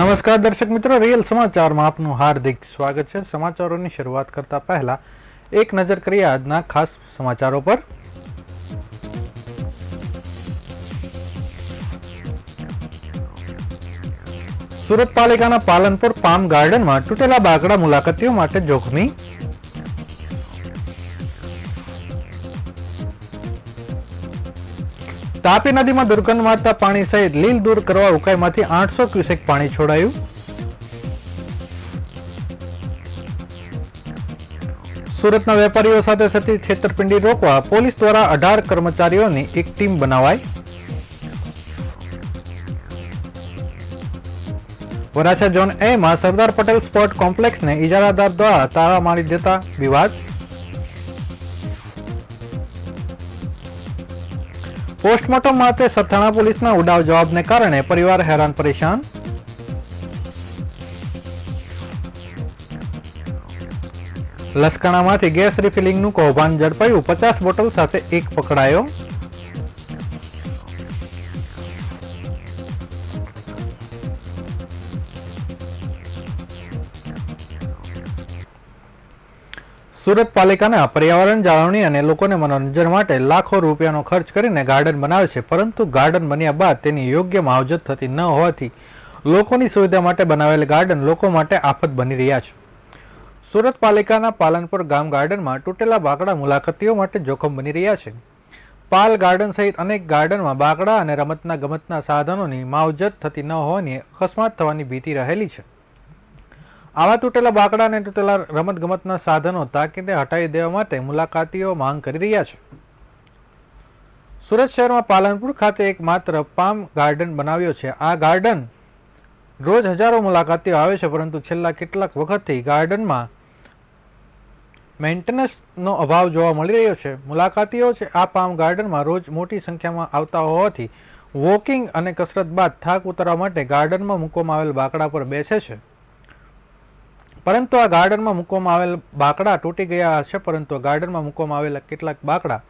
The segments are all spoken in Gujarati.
નમસ્કાર દર્શક મિત્રો, રિયલ સમાચારમાં આપનું હાર્દિક સ્વાગત છે। સમાચારોની શરૂઆત કરતા પહેલા એક નજર કરીએ આજના ખાસ સમાચારો પર। સુરત પાલિકાના પાલનપુર પામ ગાર્ડનમાં તૂટેલા બાકડા મુલાકાતીઓ માટે જોખમી। તાપી નદીમાં દુર્ગંધ મારતા પાણી સહિત લીલ દૂર કરવા ઉકાઈમાંથી 800 ક્યુસેક પાણી છોડાયું। સુરતના વેપારીઓ સાથે થતી છેતરપિંડી રોકવા પોલીસ દ્વારા 18 કર્મચારીઓની એક ટીમ બનાવાઈ। વરાછા ઝોન એ માં સરદાર પટેલ સ્પોર્ટ કોમ્પ્લેક્સને ઇજારાદાર દ્વારા તાળા મારી દેતા વિવાદ। પોસ્ટમોર્ટમ માટે સથાણા પોલીસના ઉડાવ જવાબને કારણે પરિવાર હેરાન પરેશાન। લસકાણામાંથી ગેસ રિફિલિંગનું કૌભાંડ ઝડપાયું, 50 બોટલ સાથે એક પકડાયો। સુરત પાલિકાના પર્યાવરણ જાળવણી અને લોકોને મનોરંજન માટે લાખો રૂપિયાનો ખર્ચ કરીને ગાર્ડન બનાવે છે, પરંતુ ગાર્ડન બન્યા બાદ તેની યોગ્ય માવજત થતી ન હોવાથી લોકોની સુવિધા માટે બનાવેલ ગાર્ડન લોકો માટે આફત બની રહ્યા છે। સુરત પાલિકાના પાલનપુર ગામ ગાર્ડનમાં તૂટેલા બાકડા મુલાકાતીઓ માટે જોખમ બની રહ્યા છે। પાલ ગાર્ડન સહિત અનેક ગાર્ડનમાં બાકડા અને ગમતના સાધનોની માવજત થતી ન હોવાની અકસ્માત થવાની ભીતિ રહેલી છે। આવા તૂટેલા બાકડા અને તૂટેલા રમતગમતના સાધનો તાકીદે હટાવી દેવા માટે મુલાકાતીઓ માંગ કરી રહ્યા છે। સુરત શહેરમાં પાલનપુર ખાતે એક માત્ર પામ ગાર્ડન બનાવ્યો છે। આ ગાર્ડન રોજ હજારો મુલાકાતીઓ આવે છે, પરંતુ છેલ્લા કેટલાક વખતથી ગાર્ડનમાં મેન્ટેનન્સનો અભાવ જોવા મળી રહ્યો છે। મુલાકાતીઓ આ પામ ગાર્ડનમાં રોજ મોટી સંખ્યામાં આવતા હોવાથી વોકિંગ અને કસરત બાદ થાક ઉતારવા માટે ગાર્ડનમાં મૂકવામાં આવેલ બાકડા પર બેસે છે, પરંતુ આ ગાર્ડનમાં મૂકવામાં આવેલ બાકડા તૂટી ગયા છે। પરંતુ ગાર્ડનમાં મૂકવામાં આવેલા કેટલાક બાકડા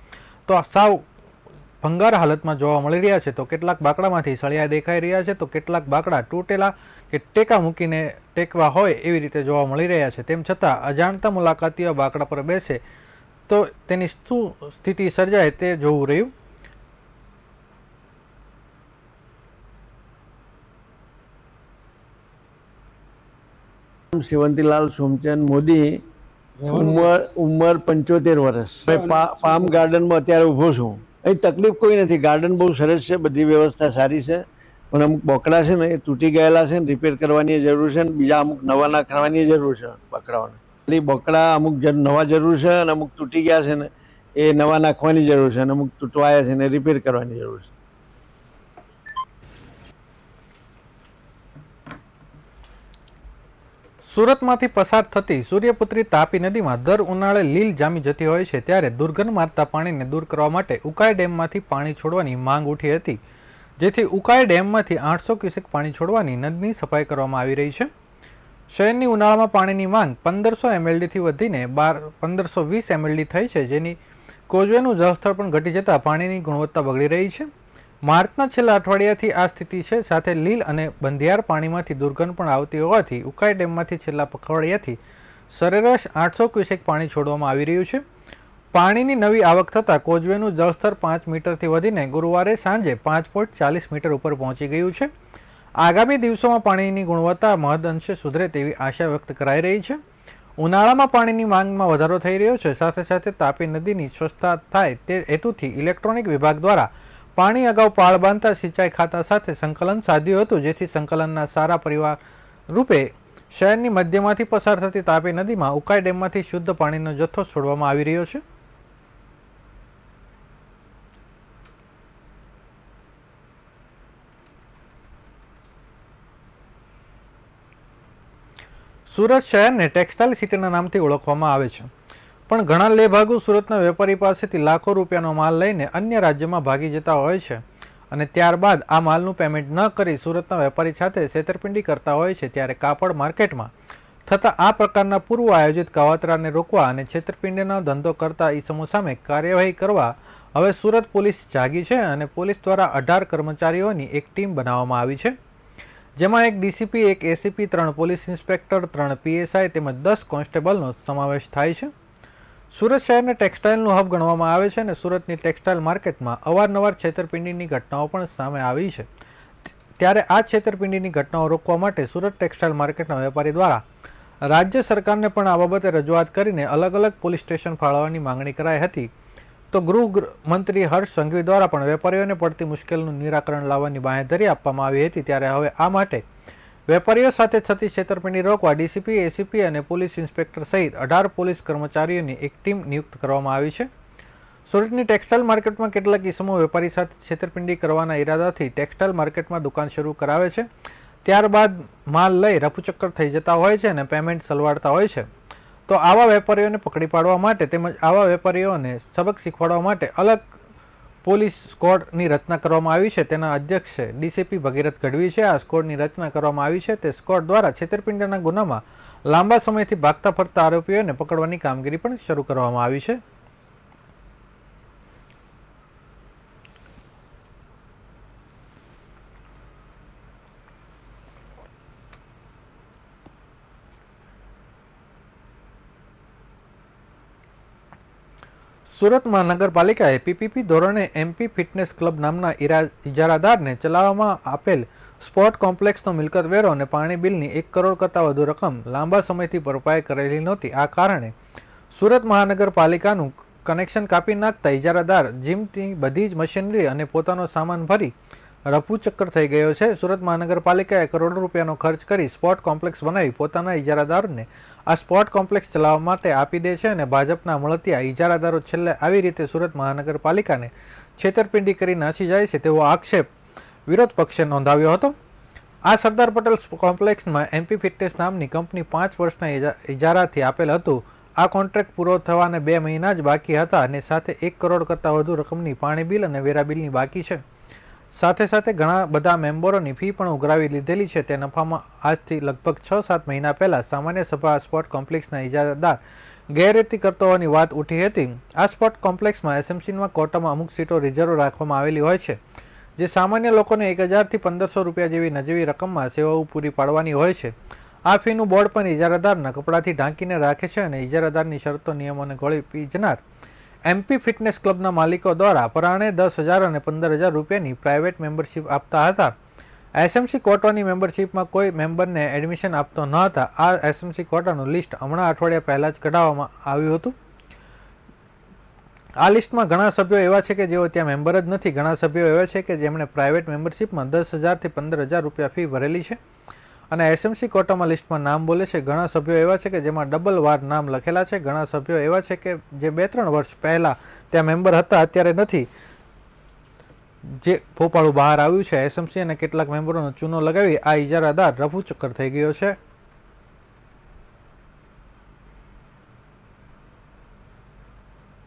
તો સાવ ભંગાર હાલતમાં જોવા મળી રહ્યા છે, તો કેટલાક બાકડામાંથી સળિયા દેખાઈ રહ્યા છે, તો કેટલાક બાકડા તૂટેલા કે ટેકા મૂકીને ટેકવા હોય એવી રીતે જોવા મળી રહ્યા છે। તેમ છતાં અજાણતા મુલાકાતીઓ બાકડા પર બેસે તો તેની શું સ્થિતિ સર્જાય તે જોવું રહ્યું। સેવંતીલાલ સોમચંદ મોદી, ઉંમર 75 વર્ષ। પામ ગાર્ડનમાં અત્યારે ઊભો છું। અહીં તકલીફ કોઈ નથી, ગાર્ડન બહુ સરસ છે, બધી વ્યવસ્થા સારી છે, પણ અમુક બોકડા છે ને એ તૂટી ગયેલા છે ને રિપેર કરવાની જરૂર છે, ને બીજા અમુક નવા નાખવાની જરૂર છે બકડાઓને। એટલે બોકડા અમુક નવા જરૂર છે અને અમુક તૂટી ગયા છે ને એ નવા નાખવાની જરૂર છે, અને અમુક તૂટવાયા છે ને રિપેર કરવાની જરૂર છે। સુરતમાંથી પસાર થતી સૂર્યપુત્રી તાપી નદીમાં દર ઉનાળે લીલ જામી જતી હોય છે, ત્યારે દુર્ગંધ મારતા પાણીને દૂર કરવા માટે ઉકાઈ ડેમમાંથી પાણી છોડવાની માંગ ઉઠી હતી, જેથી ઉકાઈ ડેમમાંથી 800 ક્યુસેક પાણી છોડવાની નદીની સફાઈ કરવામાં આવી રહી છે। શહેરની ઉનાળામાં પાણીની માંગ 1500 એમએલડીથી વધીને 1520 એમએલડી થઈ છે, જેની કોઝવેનું જળસ્તર પણ ઘટી જતા પાણીની ગુણવત્તા બગડી રહી છે। માર્ચના છેલ્લા અઠવાડિયાથી આ સ્થિતિ છે, સાથે લીલ અને બંધિયાર પાણીમાંથી દુર્ગંધ પણ આવતી હોવાથી ઉકાઈ ડેમમાંથી છેલ્લા અઠવાડિયાથી સરેરાશ 800 ક્યુસેક પાણી છોડવામાં આવી રહ્યું છે। પાણીની નવી આવક થતાં કોઝવેનું જળસ્તર 5 મીટરથી વધીને ગુરુવારે સાંજે 5.40 મીટર ઉપર પહોંચી ગયું છે। આગામી દિવસોમાં પાણીની ગુણવત્તા મહદઅંશે સુધરે તેવી આશા વ્યક્ત કરાઈ રહી છે। ઉનાળામાં પાણીની માંગમાં વધારો થઈ રહ્યો છે, સાથે સાથે તાપી નદીની સ્વચ્છતા થાય તે હેતુથી ઇલેક્ટ્રોનિક વિભાગ દ્વારા પાણી અગાઉ પાળ બાંધતા સિંચાઈ ખાતા સાથે સંકલન સાધ્યું હતું, જેથી સંકલનના સારા પરિવાર રૂપે શહેરની મધ્યમાંથી પસાર થતી તાપી નદીમાં ઉકાઈ ડેમમાંથી શુદ્ધ પાણીનો જથ્થો છોડવામાં આવી રહ્યો છે। સુરત શહેરને ટેક્સટાઇલ સિટીના નામથી ઓળખવામાં આવે છે, પણ ઘણા લેભાગુ સુરતના વેપારી પાસેથી લાખો રૂપિયાનો માલ લઈને અન્ય રાજ્યમાં ભાગી જતા હોય છે અને ત્યારબાદ આ માલનું પેમેન્ટ ન કરી સુરતના વેપારી સાથે છેતરપિંડી કરતા હોય છે। ત્યારે કાપડ માર્કેટમાં થતા આ પ્રકારના પૂર્વ આયોજિત કાવતરાને રોકવા અને છેતરપિંડીનો ધંધો કરતા ઈસમો સામે કાર્યવાહી કરવા હવે સુરત પોલીસ જાગી છે અને પોલીસ દ્વારા 18 કર્મચારીઓની એક ટીમ બનાવવામાં આવી છે, જેમાં એક ડીસીપી, એક એસીપી, 3 પોલીસ ઇન્સ્પેક્ટર, 3 પીએસઆઈ તેમજ 10 કોન્સ્ટેબલનો સમાવેશ થાય છે. સુરત શહેરને ટેક્સટાઇલનું હબ ગણવામાં આવે છે અને સુરતની ટેક્સટાઇલ માર્કેટમાં અવારનવાર છેતરપિંડીની ઘટનાઓ પણ સામે આવી છે. ત્યારે આ છેતરપિંડીની ઘટનાઓ રોકવા માટે સુરત ટેક્સટાઇલ માર્કેટના વેપારી દ્વારા રાજ્ય સરકારને પણ આ બાબતે રજૂઆત કરીને અલગ અલગ પોલીસ સ્ટેશન ફાળવવાની માંગણી કરાઈ હતી. તો ગૃહ મંત્રી હર્ષ સંઘવી દ્વારા પણ વેપારીઓને પડતી મુશ્કેલીનું નિરાકરણ લાવવાની બાંહેધરી આપવામાં આવી હતી. ત્યારે હવે આ માટે વેપારીઓ સાથે થતી છેતરપિંડી રોકવા ડીસીપી, એસીપી અને પોલીસ ઇન્સ્પેક્ટર સહિત 18 પોલીસ કર્મચારીઓની એક ટીમ નિયુક્ત કરવામાં આવી છે. સુરતની ટેક્સટાઇલ માર્કેટમાં કેટલાક ઇસમો વેપારી સાથે છેતરપિંડી કરવાના ઈરાદાથી ટેક્સટાઇલ માર્કેટમાં દુકાન શરૂ કરાવે છે, ત્યારબાદ માલ લઈ રફુચક્કર થઈ જતા હોય છે અને પેમેન્ટ સલવાડતા હોય છે. તો આવા વેપારીઓને પકડી પાડવા માટે તેમજ આવા વેપારીઓને સબક શીખવાડવા માટે અલગ પોલીસ સ્કોડની રચના કરવામાં આવી છે. તેના અધ્યક્ષ છે ડીસીપી ભગીરથ ગઢવી છે. આ સ્કોડની રચના કરવામાં આવી છે. તે સ્કોડ દ્વારા છેતરપિંડીના ગુનામાં લાંબા સમયથી ભાગતા ફરતા આરોપીઓને પકડવાની કામગીરી પણ શરૂ કરવામાં આવી છે. સુરત મહાનગરપાલિકાએ પીપીપી ધોરણે એમપી ફિટનેસ ક્લબ નામના ઇજારાદારને ચલાવવામાં આપેલ સ્પોર્ટ કોમ્પ્લેક્સનો મિલકત વેરો અને પાણી બિલની 1 કરોડ કરતાં વધુ રકમ લાંબા સમયથી ભરપાઈ કરેલી નહોતી. આ કારણે સુરત મહાનગરપાલિકાનું કનેક્શન કાપી નાખતા ઇજારાદાર જીમની બધી જ મશીનરી અને પોતાનો સામાન ભરી રફુચક્કર થઈ ગયો છે. સુરત મહાનગરપાલિકાએ કરોડો રૂપિયાનો ખર્ચ કરી સ્પોર્ટ કોમ્પ્લેક્સ બનાવી પોતાના ઇજારાદારોને આ સ્પોર્ટ કોમ્પ્લેક્સ ચલાવવા માટે આપી દે છે અને ભાજપના મળતિયા ઇજારાદારો છેલ્લે આવી રીતે સુરત મહાનગરપાલિકાને છેતરપિંડી કરી નાસી જાય છે તેવો આક્ષેપ વિરોધ પક્ષે નોંધાવ્યો હતો. આ સરદાર પટેલ કોમ્પ્લેક્સમાં એમપી ફિટનેસ નામની કંપની 5 વર્ષના ઇજારાથી આપેલ હતું. આ કોન્ટ્રાક્ટ પૂરો થવાને 2 મહિના જ બાકી હતા અને સાથે 1 કરોડ કરતાં વધુ રકમની પાણી બિલ અને વેરા બિલની બાકી છે. સાથે સાથે ઘણા બધા મેમ્બરોની ફી પણ ઉઘરાવી લીધેલી છે. તે નફામાં આજથી લગભગ 6-7 મહિના પહેલા સામાન્ય સભા સ્પોર્ટ કોમ્પ્લેક્સના ઇજારાદાર ગેરરીતિ કરતો હોવાની વાત ઉઠી હતી. આ સ્પોર્ટ કોમ્પ્લેક્સમાં એસએમસીમાં કોટામાં અમુક સીટો રિઝર્વ રાખવામાં આવેલી હોય છે, જે સામાન્ય લોકોને 1000 થી 1500 રૂપિયા જેવી નજીવી રકમમાં સેવાઓ પૂરી પાડવાની હોય છે. આ ફીનું બોર્ડ પણ ઇજારાદારના કપડાથી ઢાંકીને રાખે છે અને ઇજારાદારની શરતો નિયમોને ગોળી પી જનાર એમપી ફિટનેસ ક્લબના માલિકો દ્વારા પરાણે 10,000 અને 15,000 રૂપિયાની પ્રાઇવેટ મેમ્બરશીપ આપતા હતા. એસએમસી કોટાની મેમ્બરશીપમાં કોઈ મેમ્બરને એડમિશન આપતો ન હતા. આ એસએમસી કોટાનું લિસ્ટ હમણાં અઠવાડિયા પહેલાં જ કઢાવવામાં આવ્યું હતું. આ લિસ્ટમાં ઘણા સભ્યો એવા છે કે જેઓ ત્યાં મેમ્બર જ નથી. ઘણા સભ્યો એવા છે કે જેમણે પ્રાઇવેટ મેમ્બરશીપમાં 10,000 થી 15,000 રૂપિયા ફી ભરેલી છે અને એસએમસી કોટામાં લિસ્ટમાં નામ બોલે છે. ઘણા સભ્યો એવા છે કે જેમાં ડબલ વાર નામ લખેલા છે. ઘણા સભ્યો એવા છે કે જે 2-3 વર્ષ પહેલા ત્યાં મેમ્બર હતા, અત્યારે નથી, જે ફોપાળું બહાર આવ્યું છે. એસએમસી અને કેટલાક મેમ્બરોનો ચૂનો લગાવી આ ઇજારાદાર રફુચક્કર થઈ ગયો છે.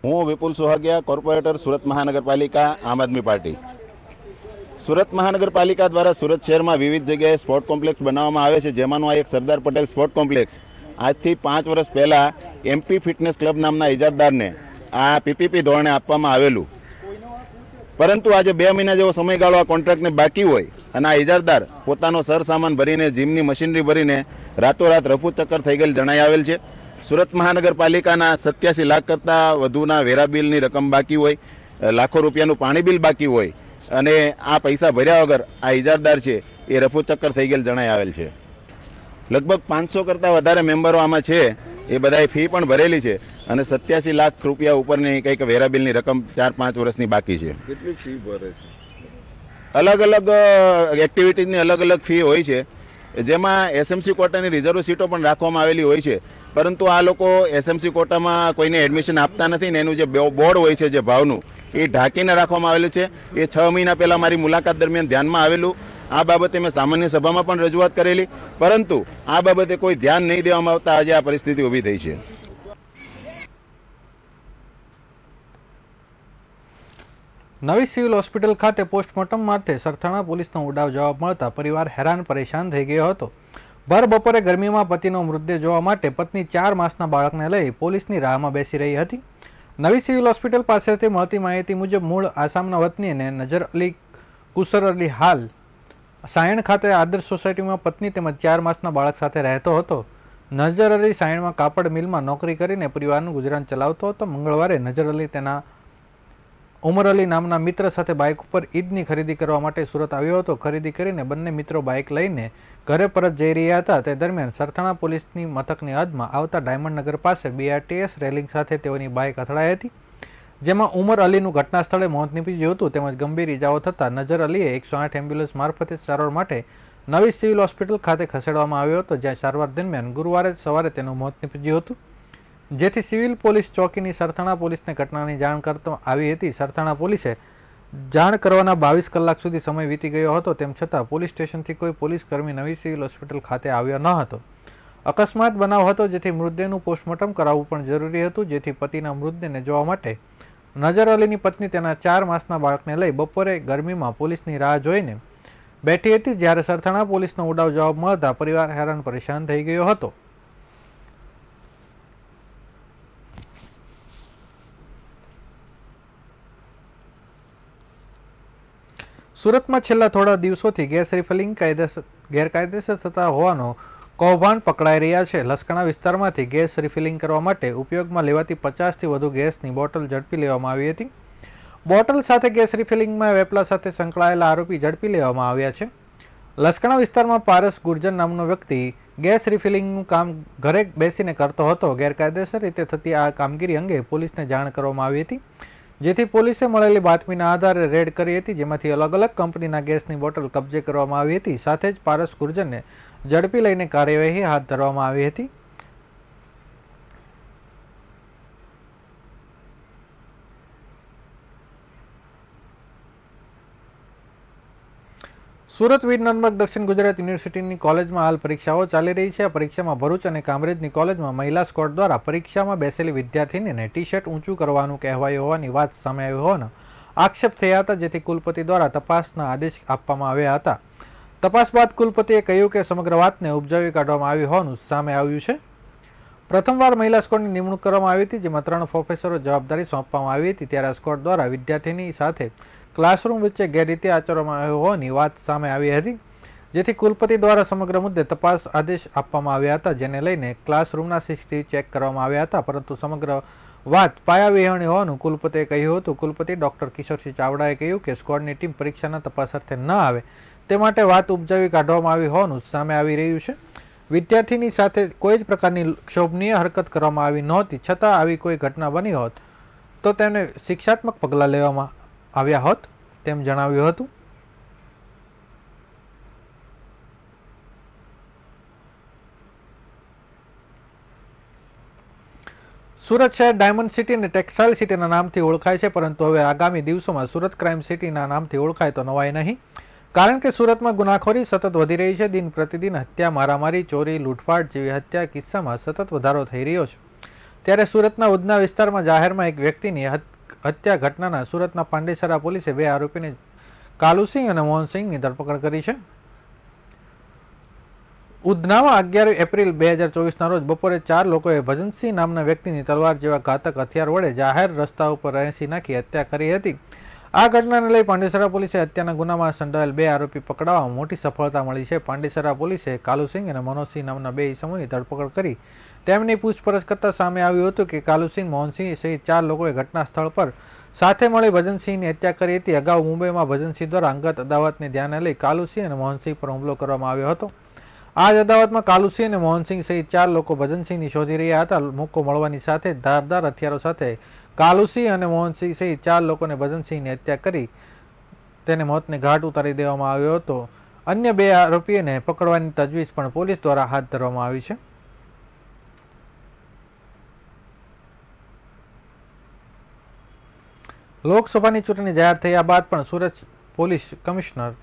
હું વિપુલ સોહાગિયા, કોર્પોરેટર, સુરત મહાનગરપાલિકા, આમ આદમી પાર્ટી. સુરત મહાનગરપાલિકા દ્વારા સુરત શહેરમાં વિવિધ જગ્યાએ સ્પોર્ટ કોમ્પ્લેક્સ બનાવવામાં આવે છે, જેમાંનું આ એક સરદાર પટેલ સ્પોર્ટ કોમ્પ્લેક્સ આજથી 5 વર્ષ પહેલાં એમપી ફિટનેસ ક્લબ નામના ઇજારદારને આ પીપીપી ધોરણે આપવામાં આવેલું. પરંતુ આજે 2 મહિના જેવો સમયગાળો આ કોન્ટ્રાક્ટને બાકી હોય અને આ ઇજારદાર પોતાનો સરસામાન ભરીને, જીમની મશીનરી ભરીને રાતોરાત રફુચક્કર થઈ ગયેલ જણાઈ આવેલ છે. સુરત મહાનગરપાલિકાના 87 લાખ કરતાં વધુના વેરા બિલની રકમ બાકી હોય, લાખો રૂપિયાનું પાણી બિલ બાકી હોય અને આ પૈસા ભર્યા વગર આ ઇજારદાર છે એ રફુચક્કર થઈ ગયેલ જણાઈ આવેલ છે. લગભગ 500 કરતાં વધારે મેમ્બરો આમાં છે. એ બધાએ ફી પણ ભરેલી છે અને 87 લાખ રૂપિયા ઉપરની કંઈક વેરા બિલની રકમ 4-5 વર્ષની બાકી છે. કેટલી ફી ભરે છે? અલગ અલગ એક્ટિવિટીઝની અલગ અલગ ફી હોય છે, જેમાં એસએમસી કોટાની રિઝર્વ સીટો પણ રાખવામાં આવેલી હોય છે. પરંતુ આ લોકો એસએમસી કોટામાં કોઈને એડમિશન આપતા નથી ને એનું જે બોર્ડ હોય છે જે ભાવનું એ ઢાંકીને રાખવામાં આવેલું છે. એ 6 મહિના પહેલાં મારી મુલાકાત દરમિયાન ધ્યાનમાં આવેલું. આ બાબતે મેં સામાન્ય સભામાં પણ રજૂઆત કરેલી, પરંતુ આ બાબતે કોઈ ધ્યાન નહીં દેવામાં આવતા આજે આ પરિસ્થિતિ ઊભી થઈ છે. નવી સિવિલ હોસ્પિટલ ખાતે પોસ્ટમોર્ટમ માટે સરથાણા પોલીસનો ઉડાવ જવાબ મળતા પરિવાર હેરાન પરેશાન થઈ ગયો હતો. ભર બપોરે ગરમીમાં પતિનો મૃતદેહ જોવા માટે પત્ની 4 માસના બાળકને લઈ પોલીસની રાહમાં બેસી રહી હતી. નવી સિવિલ હોસ્પિટલ પાસેથી મળતી માહિતી મુજબ મૂળ આસામના વતની અને નજર અલી કુસર અલી હાલ સાયણ ખાતે આદર્શ સોસાયટીમાં પત્ની તેમજ 4 માસના બાળક સાથે રહેતો હતો. નજર અલી સાયણમાં કાપડ મિલમાં નોકરી કરીને પરિવારનું ગુજરાન ચલાવતો હતો. મંગળવારે નજર અલી તેના ઉમર અલી નામના મિત્ર સાથે બાઇક ઉપર ઈદની ખરીદી કરવા માટે સુરત આવ્યો હતો. ખરીદી કરીને બંને મિત્રો બાઇક લઈને ઘરે પરત જઈ રહ્યા હતા. તે દરમિયાન સરથાણા પોલીસની મથકની હદમાં આવતા ડાયમંડ નગર પાસે BRTS રેલિંગ સાથે તેઓની બાઇક અથડાઈ હતી, જેમાં ઉમર અલીનું ઘટના સ્થળે મોત નીપજ્યું હતું તેમજ ગંભીર ઇજાઓ થતાં નજર અલીએ 108 એમ્બ્યુલન્સ મારફતે સારવાર માટે નવી સિવિલ હોસ્પિટલ ખાતે ખસેડવામાં આવ્યો હતો, જ્યાં સારવાર દરમિયાન ગુરુવારે સવારે તેનું મોત નીપજ્યું હતું, જેથી સિવિલ પોલીસ ચોકીની સરથાણા પોલીસને ઘટનાની જાણ કરવામાં આવી હતી. સરથાણા પોલીસે જાણ કરવાના 22 કલાક સુધી સમય વીતી ગયો હતો, તેમ છતાં પોલીસ સ્ટેશનથી કોઈ પોલીસ કર્મી નવી સિવિલ હોસ્પિટલ ખાતે આવ્યો ન હતો. અકસ્માત બનાવ હતો, જેથી મૃતદેહનું પોસ્ટમોર્ટમ કરાવવું પણ જરૂરી હતું, જેથી પતિના મૃતદેહને જોવા માટે નજર અલીની પત્ની તેના 4 માસના બાળકને લઈ બપોરે ગરમીમાં પોલીસની રાહ જોઈને બેઠી હતી. જ્યારે સરથાણા પોલીસનો ઉડાવ જવાબ મળતા પરિવાર હેરાન પરેશાન થઈ ગયો હતો. સુરતમાં છેલ્લા થોડા દિવસોથી ગેસ રિફિલિંગ ગેરકાયદેસર થતા હોવાનો કૌભાંડ પકડાઈ રહ્યા છે. લસકણા વિસ્તારમાંથી ગેસ રિફિલિંગ કરવા માટે ઉપયોગમાં લેવાતી 50થી વધુ ગેસની બોટલ ઝડપી લેવામાં આવી હતી. બોટલ સાથે ગેસ રિફિલિંગમાં વેપલા સાથે સંકળાયેલા આરોપી ઝડપી લેવામાં આવ્યા છે. લસકણા વિસ્તારમાં પારસ ગુર્જર નામનો વ્યક્તિ ગેસ રિફિલિંગનું કામ ઘરે બેસીને કરતો હતો. ગેરકાયદેસર રીતે થતી આ કામગીરી અંગે પોલીસને જાણ કરવામાં આવી હતી, જેથી પોલીસે મળેલી બાતમીના આધારે રેડ કરી હતી, જેમાંથી અલગ અલગ કંપનીના ગેસની બોટલ કબજે કરવામાં આવી હતી. સાથે જ પારસ ગુર્જરને ઝડપી લઈને કાર્યવાહી હાથ ધરવામાં આવી હતી. સુરત વીર નર્મદ દક્ષિણ ગુજરાત યુનિવર્સિટીની કોલેજમાં હાલ પરીક્ષાઓ ચાલી રહી છે. આ પરીક્ષામાં ભરૂચ અને કામરેજની કોલેજમાં મહિલા સ્કોડ દ્વારા પરીક્ષામાં બેસેલી વિદ્યાર્થીનીને ટી-શર્ટ ઊંચું કરવાનું કહેવાયું હોવાની વાત સામે આવી હોવાનો આક્ષેપ થયા હતા, જેથી કુલપતિ દ્વારા તપાસના આદેશ આપવામાં આવ્યા હતા. તપાસ બાદ કુલપતિએ કહ્યું કે સમગ્ર વાતને ઉપજાવી કાઢવામાં આવી હોવાનું સામે આવ્યું છે. પ્રથમવાર મહિલા સ્કોડની નિમણૂક કરવામાં આવી હતી, જેમાં 3 પ્રોફેસરો જવાબદારી સોંપવામાં આવી હતી. ત્યારે આ સ્કોડ દ્વારા વિદ્યાર્થીની સાથે ક્લાસરૂમ વચ્ચે ગેરરીતિ આચરવામાં આવ્યો હોવાની વાત સામે આવી હતી, જેથી કુલપતિ દ્વારા સમગ્ર મુદ્દે તપાસ આદેશ આપવામાં આવ્યા હતા, જેને લઈને ક્લાસરૂમના CCTV ચેક કરવામાં આવ્યા હતા, પરંતુ સમગ્ર વાત પાયાવિહોણી હોવાનું કુલપતિએ કહ્યું હતું. કુલપતિ ડોક્ટર કિશોરસિંહ ચાવડાએ કહ્યું કે સ્કોડની ટીમ પરીક્ષાના તપાસ અર્થે ન આવે તે માટે વાત ઉપજાવી કાઢવામાં આવી હોવાનું સામે આવી રહ્યું છે. વિદ્યાર્થીની સાથે કોઈ જ પ્રકારની ક્ષોભનીય હરકત કરવામાં આવી નહોતી, છતાં આવી કોઈ ઘટના બની હોત તો તેમને શિક્ષાત્મક પગલાં લેવામાં આવ્યા હોત, તેમ જણાવ્યું હતું. સુરત શહેર ડાયમંડ સિટી અને ટેક્સટાઇલ સિટીના નામથી ઓળખાય છે, પરંતુ હવે આગામી દિવસોમાં સુરત ક્રાઇમ સિટીના નામથી ઓળખાય તો નવાય નહીં, કારણ કે સુરતમાં ગુનાખોરી સતત વધી રહી છે. દિન પ્રતિદિન હત્યા, મારામારી, ચોરી, લૂંટફાટ જેવી હત્યા કિસ્સામાં સતત વધારો થઈ રહ્યો છે. ત્યારે સુરતના ઉધના વિસ્તારમાં જાહેરમાં એક વ્યક્તિની હત્યા ઘટનાના સુરતના પાંડેસરા પોલીસે 2 આરોપીને કાલુસિંહ અને મોહનસિંહની ધરપકડ કરી છે. ઉધનામાં 11 એપ્રિલ 2024ના રોજ બપોરે 4 લોકોએ ભજનસિંહ નામના વ્યક્તિની તલવાર જેવા ઘાતક હથિયાર વડે જાહેર રસ્તા ઉપર એંસી નાખી હત્યા કરી હતી. આ ઘટનાને લઈ પાંડેસરા પોલીસે હત્યાના ગુનામાં સંડોવાયેલ 2 આરોપી પકડવામાં મોટી સફળતા મળી છે. પાંડેસરા પોલીસે કાલુસિંહ અને મનોજસિંહ નામના 2 ઇસમોની ધરપકડ કરી તેમની પૂછપરછ કરતા સામે આવ્યું હતું કે કાલુસિંહ, મોહનસિંહ સહિત 4 લોકોએ ઘટના સ્થળ પર સાથે મળી ભજનસિંહની હત્યા કરી હતી. અગાઉ મુંબઈમાં ભજનસિંહ દ્વારા અંગત અદાવતને ધ્યાને લઈ કાલુસિંહ અને મોહનસિંહ પર હુમલો કરવામાં આવ્યો હતો. આ જ અદાવતમાં કાલુસિંહ અને મોહનસિંહ સહિત 4 લોકો ભજનસિંહની શોધી રહ્યા હતા. મોકો મળવાની સાથે ધારદાર હથિયારો સાથે કાલુસિંહ અને મોહનસિંહ સહિત 4 લોકોને ભજનસિંહની હત્યા કરી તેને મોતને ઘાટ ઉતારી દેવામાં આવ્યો હતો. અન્ય 2 આરોપીઓને પકડવાની તજવીજ પણ પોલીસ દ્વારા હાથ ધરવામાં આવી છે. લોકસભાની ચૂંટણી જાહેર થયા બાદ પણ સુરત પોલીસ કમિશનર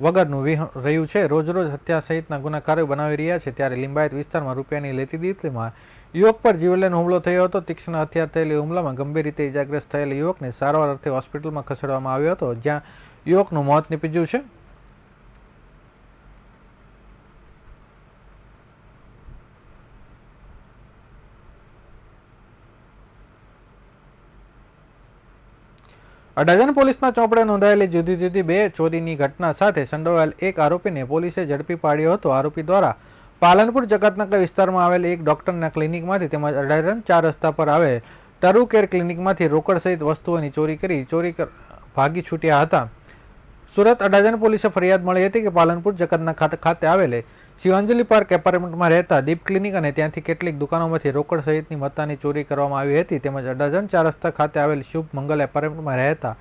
વગરનું રહ્યું છે. રોજ રોજ હત્યા સહિતના ગુના કાર્યો બનાવી રહ્યા છે. ત્યારે લિંબાયત વિસ્તારમાં રૂપિયાની લેતી દેતીમાં યુવક પર જીવલેણ હુમલો થયો હતો. તીક્ષ્ણ હથિયાર થયેલી હુમલામાં ગંભીર રીતે ઇજાગ્રસ્ત થયેલ યુવકને સારવાર અર્થે હોસ્પિટલમાં ખસેડવામાં આવ્યો હતો, જ્યાં યુવકનું મોત નીપજ્યું છે. અડાજણ પોલીસના ચોપડે નોંધાયેલી જુદી જુદી 2 ચોરીની ઘટના સાથે સંડોવાયેલ એક આરોપીને પોલીસે ઝડપી પાડ્યો હતો. આરોપી દ્વારા પાલનપુર જગતનગર વિસ્તારમાં આવેલ એક ડોક્ટરના ક્લિનિકમાંથી તેમજ અડાજણ 4 રસ્તા પર આવેલ ટરુ કેર ક્લિનિકમાંથી રોકડ સહિત વસ્તુઓની ચોરી કરી ભાગી છૂટ્યા હતા. સુરત અડાજણ પોલીસે ફરિયાદ મળી હતી કે પાલનપુર જગતનગર ખાતે આવેલ શિવાંજલિ પાર્ક એપાર્ટમેન્ટમાં રહેતા દીપ ક્લિનિક અને ત્યાંથી કેટલીક દુકાનોમાંથી રોકડ સહિતની મત્તાની ચોરી કરવામાં આવી હતી. તેમજ અડાજણ 4 રસ્તા ખાતે આવેલ શુભ મંગલ એપાર્ટમેન્ટમાં રહેતા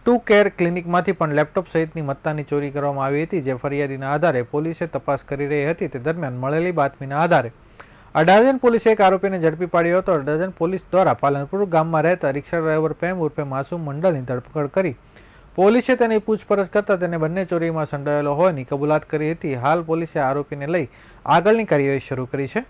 ટુ કેર ક્લિનિકમાંથી પણ લેપટોપ સહિતની મત્તાની ચોરી કરવામાં આવી હતી. જે ફરિયાદીના આધારે પોલીસે તપાસ કરી રહી હતી. તે દરમિયાન મળેલી બાતમીના આધારે અડાજણ પોલીસે એક આરોપીને ઝડપી પાડ્યો હતો. અડાજણ પોલીસ દ્વારા પાલનપુર ગામમાં રહેતા રિક્ષા ડ્રાઈવર પ્રેમ ઉર્ફે માસૂમ મંડળની ધરપકડ કરી પોલીસે તેની પૂછપરછ કરતા તેને બંને ચોરીમાં સંડોવાયેલો હોવાની કબૂલાત કરી હતી. હાલ પોલીસે આરોપીને લઈ આગળની કાર્યવાહી શરૂ કરી છે.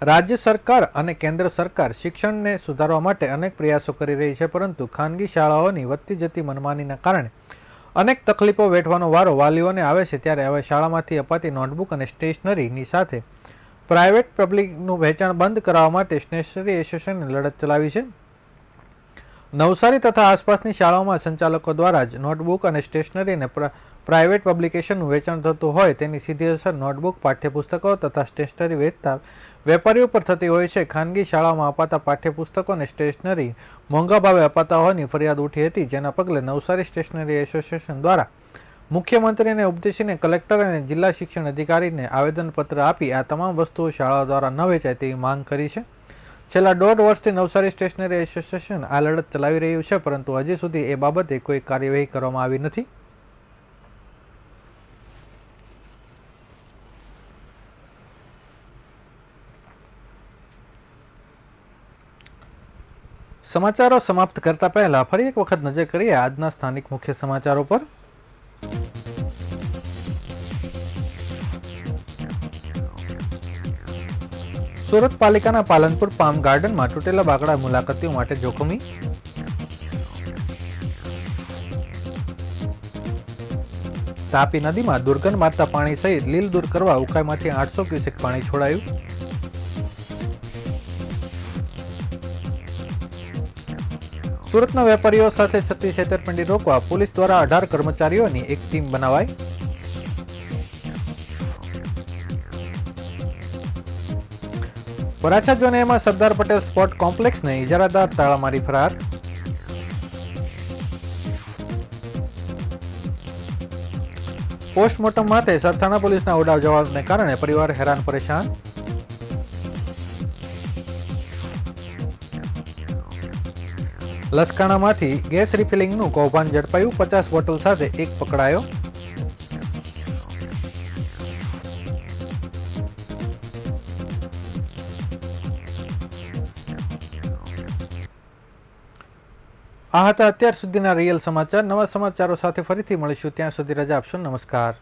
રાજ્ય સરકાર અને કેન્દ્ર સરકાર શિક્ષણને સુધારવા માટે અનેક પ્રયાસો કરી રહી છે, પરંતુ ખાનગી શાળાઓની વધતી જતી મનમાનીના કારણે અનેક તકલીફો વેઠવાનો વારો વાલીઓને આવે છે. ત્યારે હવે શાળામાંથી અપાતી નોટબુક અને સ્ટેશનરીની સાથે પ્રાઇવેટ પબ્લિકનું વેચાણ બંધ કરાવવા માટે સ્ટેશનરી એસોસિએશને લડત ચલાવી છે. નવસારી તથા આસપાસની શાળાઓમાં સંચાલકો દ્વારા જ નોટબુક અને સ્ટેશનરી અને પ્રાઇવેટ પબ્લિકેશનનું વેચાણ થતું હોય તેની સીધી અસર નોટબુક, પાઠ્યપુસ્તકો તથા સ્ટેશનરી વેચતા વેપારીઓ પર થતી હોય છે. ખાનગી શાળાઓમાં અપાતા પાઠ્યપુસ્તકો અને સ્ટેશનરી મોંઘા ભાવે અપાતા હોવાની ફરિયાદ ઉઠી હતી. જેના પગલે નવસારી સ્ટેશનરી એસોસિએશન દ્વારા મુખ્યમંત્રીને ઉપદેશીને કલેક્ટર અને જિલ્લા શિક્ષણ અધિકારીને આવેદનપત્ર આપી આ તમામ વસ્તુઓ શાળાઓ દ્વારા ન વેચાય તેવી માંગ કરી છે. છેલ્લા 1.5 વર્ષથી નવસારી સ્ટેશનરી એસોસિએશન આ લડત ચલાવી રહ્યું છે, પરંતુ હજી સુધી એ બાબતે કોઈ કાર્યવાહી કરવામાં આવી નથી. સમાચારો સમાપ્ત કરતા પહેલા ફરી એક વખત નજર કરીએ આજના સ્થાનિક મુખ્ય સમાચારો પર. સુરત પાલિકાના પાલનપુર પામ ગાર્ડનમાં તૂટેલા બાકડા મુલાકાતીઓ માટે જોખમી. તાપી નદીમાં દુર્ગંધ મારતા પાણી સહિત લીલ દૂર કરવા ઉકાઈમાંથી 800 ક્યુસેક પાણી છોડાયું. સુરતના વેપારીઓ સાથે થતી છેતરપિંડી રોકવા પોલીસ દ્વારા 18 કર્મચારીઓની એક ટીમ બનાવાઈ. વરાછા ઝોનમાં સરદાર પટેલ સ્પોર્ટ કોમ્પ્લેક્સને ઇજારાદાર તાળા મારી ફરાર. પોસ્ટમોર્ટમ માટે સરથાણા પોલીસના ઉડાવ જવાબને કારણે પરિવાર હેરાન પરેશાન. લસકાણામાંથી ગેસ રિફિલિંગનું કૌભાંડ ઝડપાયું. 50 બોટલ સાથે એક પકડાયો. આ હતા અત્યાર સુધીના રિયલ સમાચાર. નવા સમાચારો સાથે ફરીથી મળીશું. ત્યાં સુધી રજા આપશો. નમસ્કાર.